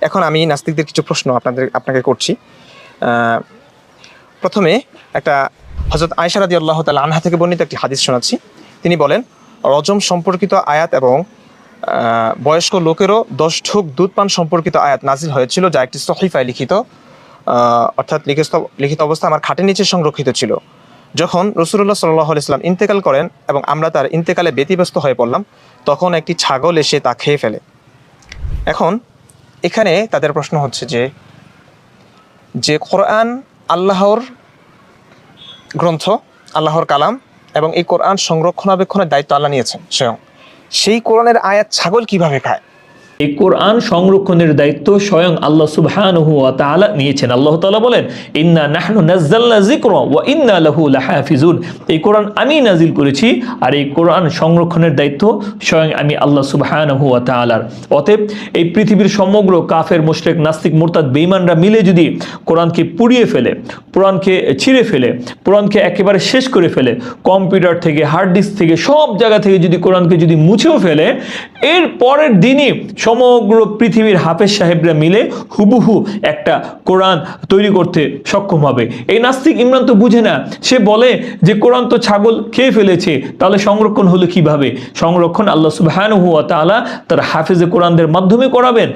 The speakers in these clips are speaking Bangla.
এখন আমি নাস্তিকদের কিছু প্রশ্ন আপনাকে করছি। প্রথমে একটা হযরত আয়েশা রাদিয়াল্লাহু তাআলা আনহা থেকে বর্ণিত একটি হাদিস শোনাচ্ছি। তিনি বলেন, রজম সম্পর্কিত আয়াত এবং বয়স্ক লোকেরও 10 ঢোক দুধ পান সম্পর্কিত আয়াত নাজিল হয়েছিল, যা একটি সহিফায় লিখিত, অর্থাৎ লিখিত অবস্থা আমার খাটের নিচে সংরক্ষিত ছিল। যখন রাসূলুল্লাহ সাল্লাল্লাহু আলাইহি ওয়াসাল্লাম ইন্তেকাল করেন এবং আমরা তার ইন্তেকালে ব্যতিব্যস্ত হয়ে পড়লাম, তখন একটি ছাগল এসে তা খেয়ে ফেলে। এখন এখানে তাদের প্রশ্ন হচ্ছে যে কোরআন আল্লাহর গ্রন্থ, আল্লাহর কালাম, এবং এই কোরআন সংরক্ষণাবেক্ষণের দায়িত্ব আল্লাহ নিয়েছেন স্বয়ং। সেই কোরআনের আয়াত ছাগল কিভাবে খায়? এই কোরআন সংরক্ষণের দায়িত্ব স্বয়ং আল্লাহ সুবহানাহু ওয়া তাআলা নিয়েছেন। আল্লাহ তাআলা বলেন, ইন্না নাহনু নাযালনা যিকরা ওয়া ইন্না লাহু লাহাফিজুন। এই কোরআন আমি নাজিল করেছি আর এই কোরআন সংরক্ষণের দায়িত্ব স্বয়ং আমি আল্লাহ সুবহানাহু ওয়া তাআলার। অতএব এই পৃথিবীর সমগ্র কাফের, মুশরিক, নাস্তিক, মুরতাদ, বেঈমানরা মিলে যদি কোরআনকে পুড়িয়ে ফেলে, কোরআনকে ছিঁড়ে ফেলে, কোরআনকে একেবারে শেষ করে ফেলে, কম্পিউটার থেকে, হার্ড ডিস্ক থেকে, সব জায়গা থেকে যদি কোরআনকে যদি মুছেও ফেলে, এর পরের দিনই সমগ্র পৃথিবীর হাফেজ সাহেবরা মিলে হুবহু একটা কোরআন তৈরি করতে সক্ষম হবে। এই নাস্তিক ইমরান তো বুঝে না, সে বলে যে কোরআন তো ছাগল খেয়ে ফেলেছে, তাহলে সংরক্ষণ হলো কিভাবে? সংরক্ষণ আল্লাহ সুবহানাহু ওয়া তাআলা তার হাফেজে কোরআনদের মাধ্যমে করাবেন।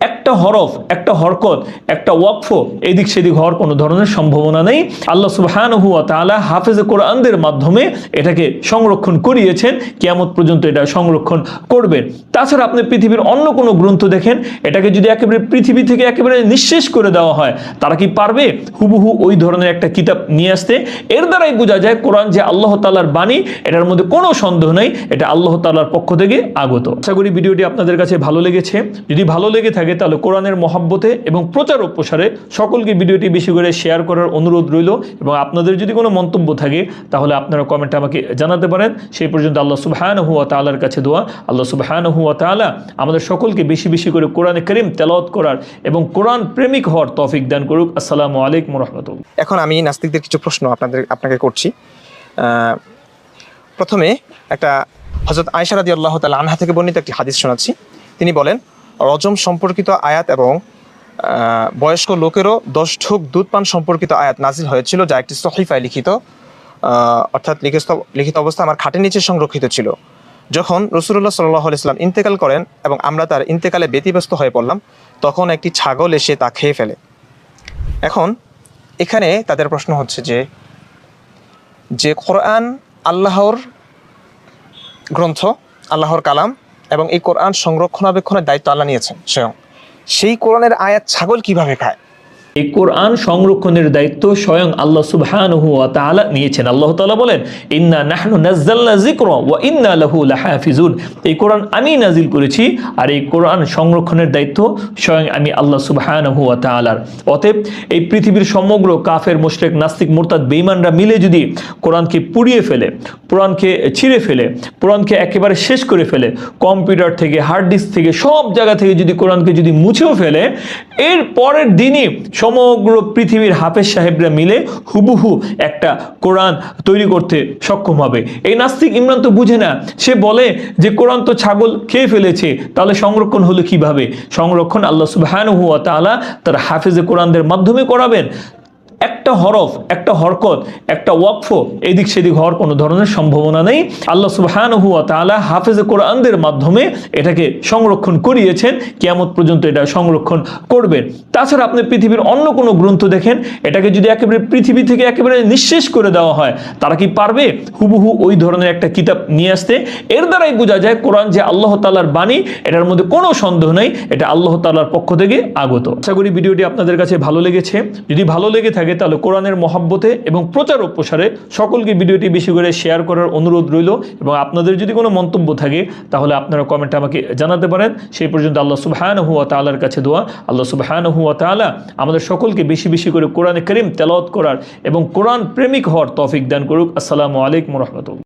একটা হরফ, একটা হরকত, একটা ওয়াকফ এদিক সেদিক হওয়ার কোনো ধরনের সম্ভাবনা নেই। আল্লাহ সুবহানাহু ওয়া তাআলা হাফেজে কোরআনদের মাধ্যমে এটাকে সংরক্ষণ করিয়েছেন, কিয়ামত পর্যন্ত এটা সংরক্ষণ করবেন। তাছাড়া আপনি পৃথিবীর অন্য কোনো গ্রন্থ দেখেন, এটাকে যদি একেবারে পৃথিবী থেকে একেবারে নিঃশেষ করে দেওয়া হয়, তারা কি পারবে হুবহু ওই ধরনের একটা কিতাব নিয়ে আসতে? এর দ্বারাই বোঝা যায় কোরআন যে আল্লাহ তাআলার বাণী, এটার মধ্যে কোনো সন্দেহ নেই, এটা আল্লাহ তাআলার পক্ষ থেকে আগত। আশা করি ভিডিওটি আপনাদের কাছে ভালো লেগেছে। যদি ভালো লেগে থাকে তাহলে কোরআনের মহব্বতে এবং প্রচার ও প্রসারে সকলকে ভিডিওটি বেশি করে শেয়ার করার অনুরোধ রইল। এবং আপনাদের যদি কোনো মন্তব্য থাকে তাহলে আপনারা কমেন্টে আমাকে জানাতে পারেন। সেই পর্যন্ত আল্লাহ সুবহানাহু ওয়া তাআলার কাছে দোয়া, আল্লাহ সুবহানাহু ওয়া তাআলা আমাদের সকলকে বেশি বেশি করে কোরআনে কারীম তেলাওয়াত করার এবং কোরআন প্রেমিক হওয়ার তৌফিক দান করুক। আসসালামু আলাইকুম ওয়া রাহমাতুল্লাহ। এখন আমি নাস্তিকদের কিছু প্রশ্ন আপনাকে করছি। প্রথমে একটা হযরত আয়েশা রাদিয়াল্লাহু তাআলা আনহা থেকে বর্ণিত একটি হাদিস শোনাচ্ছি। তিনি বলেন, রজম সম্পর্কিত আয়াত এবং বয়স্ক লোকেরও 10 ঢোক দুধ পান সম্পর্কিত আয়াত নাজিল হয়েছিল, যা একটি সহিফায় লিখিত, অর্থাৎ লিখিত অবস্থা আমার খাটের নিচে সংরক্ষিত ছিল। যখন রাসূলুল্লাহ সাল্লাল্লাহু আলাইহি ওয়াসাল্লাম ইন্তেকাল করেন এবং আমরা তার ইন্তেকালে ব্যতিব্যস্ত হয়ে পড়লাম, তখন একটি ছাগল এসে তা খেয়ে ফেলে। এখন এখানে তাদের প্রশ্ন হচ্ছে যে কোরআন আল্লাহর গ্রন্থ, আল্লাহর কালাম, এবং এই কোরআন সংরক্ষণাবেক্ষণের দায়িত্ব আল্লাহ নিয়েছেন স্বয়ং। সেই কোরআনের আয়াত ছাগল কিভাবে খায়? এই কোরআন সংরক্ষণের দায়িত্ব স্বয়ং আল্লাহ সুবহানাহু ওয়া তাআলা নিয়েছেন। আল্লাহ তাআলা বলেন, ইন্না নাহনু নাযালনা যিকরা ওয়া ইন্না লাহু লাহাফিজুন। এই কোরআন আমি নাজিল করেছি আর এই কোরআন সংরক্ষণের দায়িত্ব স্বয়ং আমি আল্লাহ সুবহানাহু ওয়া তাআলার। অতএব এই পৃথিবীর সমগ্র কাফের, মুশরিক, নাস্তিক, মুরতাদ, বেঈমানরা মিলে যদি কোরআনকে পুড়িয়ে ফেলে, কোরআনকে ছিঁড়ে ফেলে, কোরআনকে একেবারে শেষ করে ফেলে, কম্পিউটার থেকে, হার্ড ডিস্ক থেকে, সব জায়গা থেকে যদি কোরআনকে যদি মুছেও ফেলে, এর পরের দিনই সমগ্র পৃথিবীর হাফেজ সাহেবরা মিলে হুবহু একটা কোরআন তৈরি করতে সক্ষম হবে। এই নাস্তিক ইমরান তো বুঝে না, সে বলে যে কোরআন তো ছাগল খেয়ে ফেলেছে, তাহলে সংরক্ষণ হলো কিভাবে? সংরক্ষণ আল্লাহ সুবহানাহু ওয়া তাআলা তার হাফেজে কোরআনদের মাধ্যমে করাবেন। একটা হরফ, একটা হরকত, একটা ওয়াকফ এদিক সেদিক হওয়ার কোনো ধরনের সম্ভাবনা নেই। আল্লাহ সুবহানাহু ওয়া তাআলা হাফেজে কোরআনদের মাধ্যমে এটাকে সংরক্ষণ করিয়েছেন, কিয়ামত পর্যন্ত এটা সংরক্ষণ করবেন। তাছাড়া আপনি পৃথিবীর অন্য কোনো গ্রন্থ দেখেন, এটাকে যদি একেবারে পৃথিবী থেকে একেবারে নিঃশেষ করে দেওয়া হয়, তারা কি পারবে হুবহু ওই ধরনের একটা কিতাব নিয়ে আসতে? এর দ্বারাই বোঝা যায় কোরআন যে আল্লাহ তাআলার বাণী, এটার মধ্যে কোনো সন্দেহ নেই, এটা আল্লাহ তাআলার পক্ষ থেকে আগত। আশা করি ভিডিওটি আপনাদের কাছে ভালো লেগেছে। যদি ভালো লেগে থাকে তাহলে কোরআনের মহব্বতে এবং প্রচার ও প্রসারে সকলকে ভিডিওটি বেশি করে শেয়ার করার অনুরোধ রইল। এবং আপনাদের যদি কোনো মন্তব্য থাকে তাহলে আপনারা কমেন্টে আমাকে জানাতে পারেন। সেই পর্যন্ত আল্লাহ সুবহানাহু ওয়া তাআলার কাছে দোয়া, আল্লাহ সুবহানাহু ওয়া তাআলা আমাদের সকলকে বেশি বেশি করে কোরআনে কারীম তেলাওয়াত করার এবং কোরআন প্রেমিক হওয়ার তৌফিক দান করুক। আসসালামু আলাইকুম ওয়া রাহমাতুল্লাহ।